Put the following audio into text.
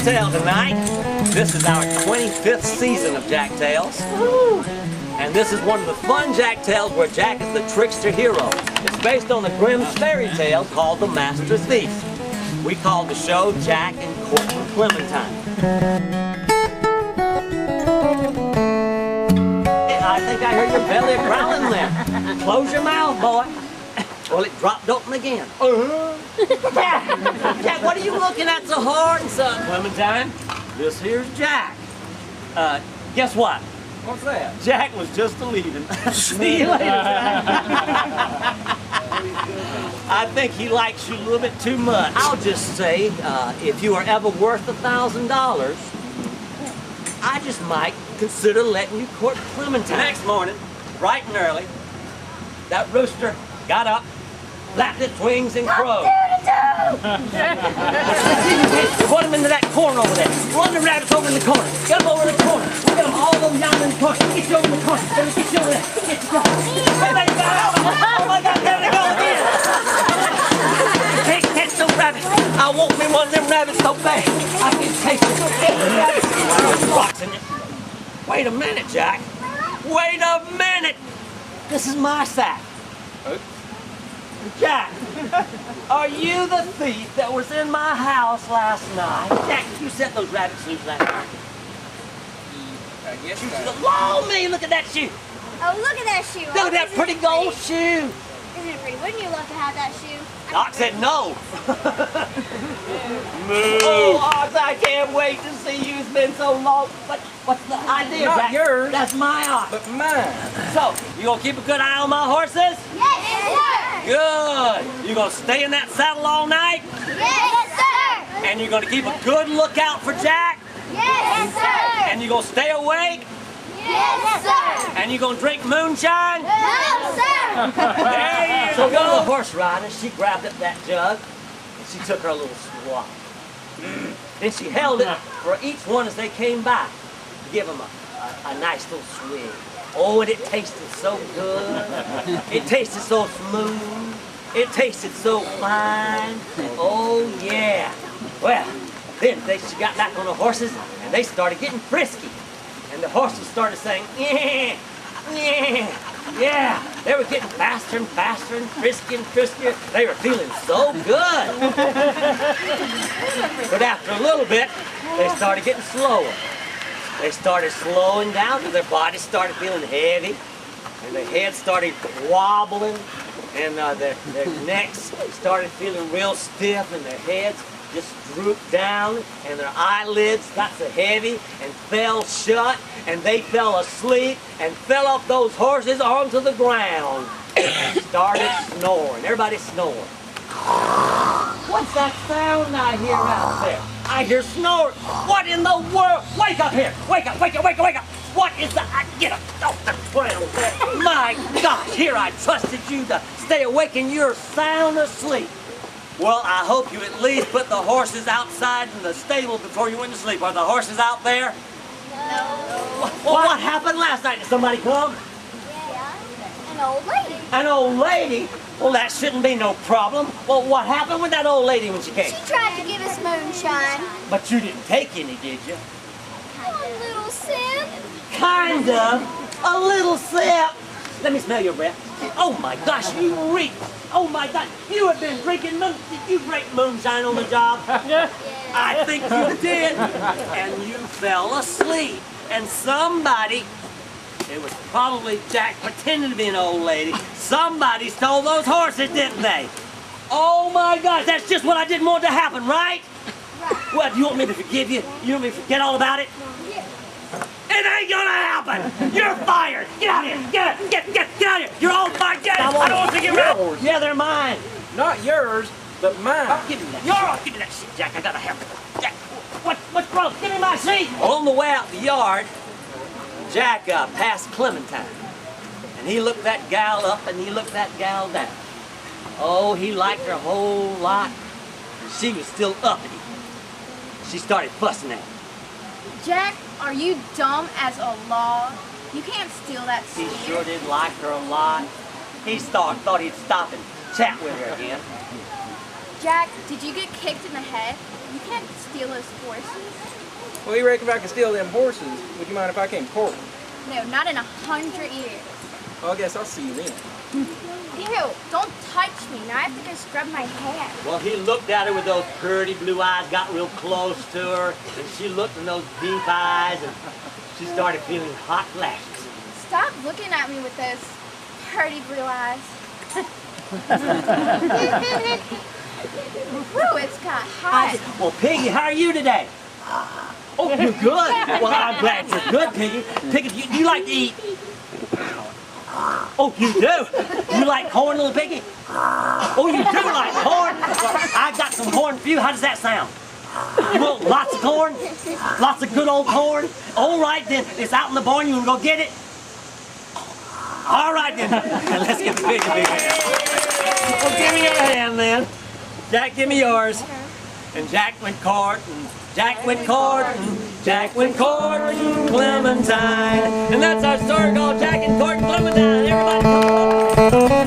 Tale tonight. This is our 25th season of Jack Tales. And this is one of the fun Jack Tales where Jack is the trickster hero. It's based on the Grimm's fairy tale called The Master Thief. We call the show Jack and COURTIN Clementine. I think I heard your belly growling there. Close your mouth, boy. Well, it dropped open again. Jack, what are you looking at so hard and son? Clementine, this here's Jack. Guess what? What's that? Jack was just a-leaving. See you later. I think he likes you a little bit too much. I'll just say, if you are ever worth $1,000, I just might consider letting you court Clementine. Next morning, bright and early, that rooster got up, flapped its wings and crowed. Put him into that corner over there. Run the rabbits over in the corner. Get them over in the corner. We'll get them all over down in the corner. Get you over in the corner. Let me get you over there. Get you over. Everybody got out. Oh my God, there they go again. Can't catch no rabbits. I want me one of them rabbits so bad. I can taste it. Rocks in it. Wait a minute, Jack. Wait a minute. This is my sack. Jack, are you the thief that was in my house last night? Jack, did you set those rabbits loose last night? I guess so. Blow me! Look at that shoe! Oh, look at that shoe. Look at that pretty gold shoe! Isn't it pretty? Wouldn't you love to have that shoe? Doc said no. Oh, Ox, I can't wait to see you. It's been so long. What's the idea, Not Jack? yours. That's my ox. But mine. So, you gonna keep a good eye on my horses? Yes, sir. Good. You gonna stay in that saddle all night? Yes, sir. And you're gonna keep a good lookout for Jack? Yes, sir. And you're gonna stay awake? Yes, sir. And you're gonna drink moonshine? No, sir. There you go. So the horse rider, she grabbed up that jug and she took her a little swallow. Then she held it for each one as they came by to give them a nice little swig. Oh, and it tasted so good. It tasted so smooth. It tasted so fine. Oh, yeah. Well, then she got back on the horses and they started getting frisky. And the horses started saying, yeah, yeah, yeah. They were getting faster and faster and friskier. They were feeling so good. But after a little bit, they started getting slower. They started slowing down because their bodies started feeling heavy. And their heads started wobbling. And their necks started feeling real stiff. And their heads just drooped down. And their eyelids got so heavy and fell shut. And they fell asleep and fell off those horses onto the ground. And started snoring. Everybody snoring. What's that sound I hear out there? I hear snoring. What in the world? Wake up here. Wake up, wake up, wake up, wake up. What is that? Get up off the ground there. My gosh, here I trusted you to stay awake and you're sound asleep. Well, I hope you at least put the horses outside in the stable before you went to sleep. Are the horses out there? No. Well, what happened last night? Did somebody come? Yeah. An old lady. An old lady? Well, that shouldn't be no problem. Well, what happened with that old lady when she came? She tried to give us moonshine. But you didn't take any, did you? A little sip. Kind of. A little sip. Let me smell your breath. Oh my gosh, you reek. Oh my God, you have been drinking moon. Did you drink moonshine on the job? Yes. I think you did. And you fell asleep. And somebody, it was probably Jack pretending to be an old lady, somebody stole those horses, didn't they? Oh my gosh, that's just what I didn't want to happen, right? Right. What, you want me to forgive you? You want me to forget all about it? It ain't gonna happen! You're fired! Get out of here! Get out of here! You're all fired! Get out! I don't want to get rid of them! Yeah, they're mine! Not yours, but mine. I'll give you that. I'll give you that shit, Jack. I gotta have it. Jack, what's wrong? Give me my seat! On the way out the yard, Jack passed Clementine. And he looked that gal up and he looked that gal down. Oh, he liked her a whole lot. She was still uppity. She started fussing at him. Jack, are you dumb as a log? You can't steal that He steer. sure did like her a lot. He thought he'd stop and chat with her again. Jack, did you get kicked in the head? You can't steal those horses. Well, you reckon if I can steal them horses, would you mind if I came courting? No, not in 100 years. Well, I guess I'll see you then. Ew, don't touch me. Now I have to go scrub my hair. Well, he looked at her with those pretty blue eyes, got real close to her, and she looked in those deep eyes, and she started feeling hot flashes. Stop looking at me with those pretty blue eyes. Woo, it's got hot. Well, Piggy, how are you today? Oh, you're good. Well, I'm glad you're good, Piggy. Piggy, do you like to eat? Oh, you do? You like corn, little Piggy? Oh, you do like corn? Well, I got some corn for you. How does that sound? You want lots of corn? Lots of good old corn? All right, then. It's out in the barn. You want to go get it? All right, then. Let's get Piggy a big hand. Well, give me your hand, then. Jack, give me yours. And Jack went courting. Jack went courting. Jack went courting Clementine. And that's our story called Jack and Courting Clementine. Everybody come on.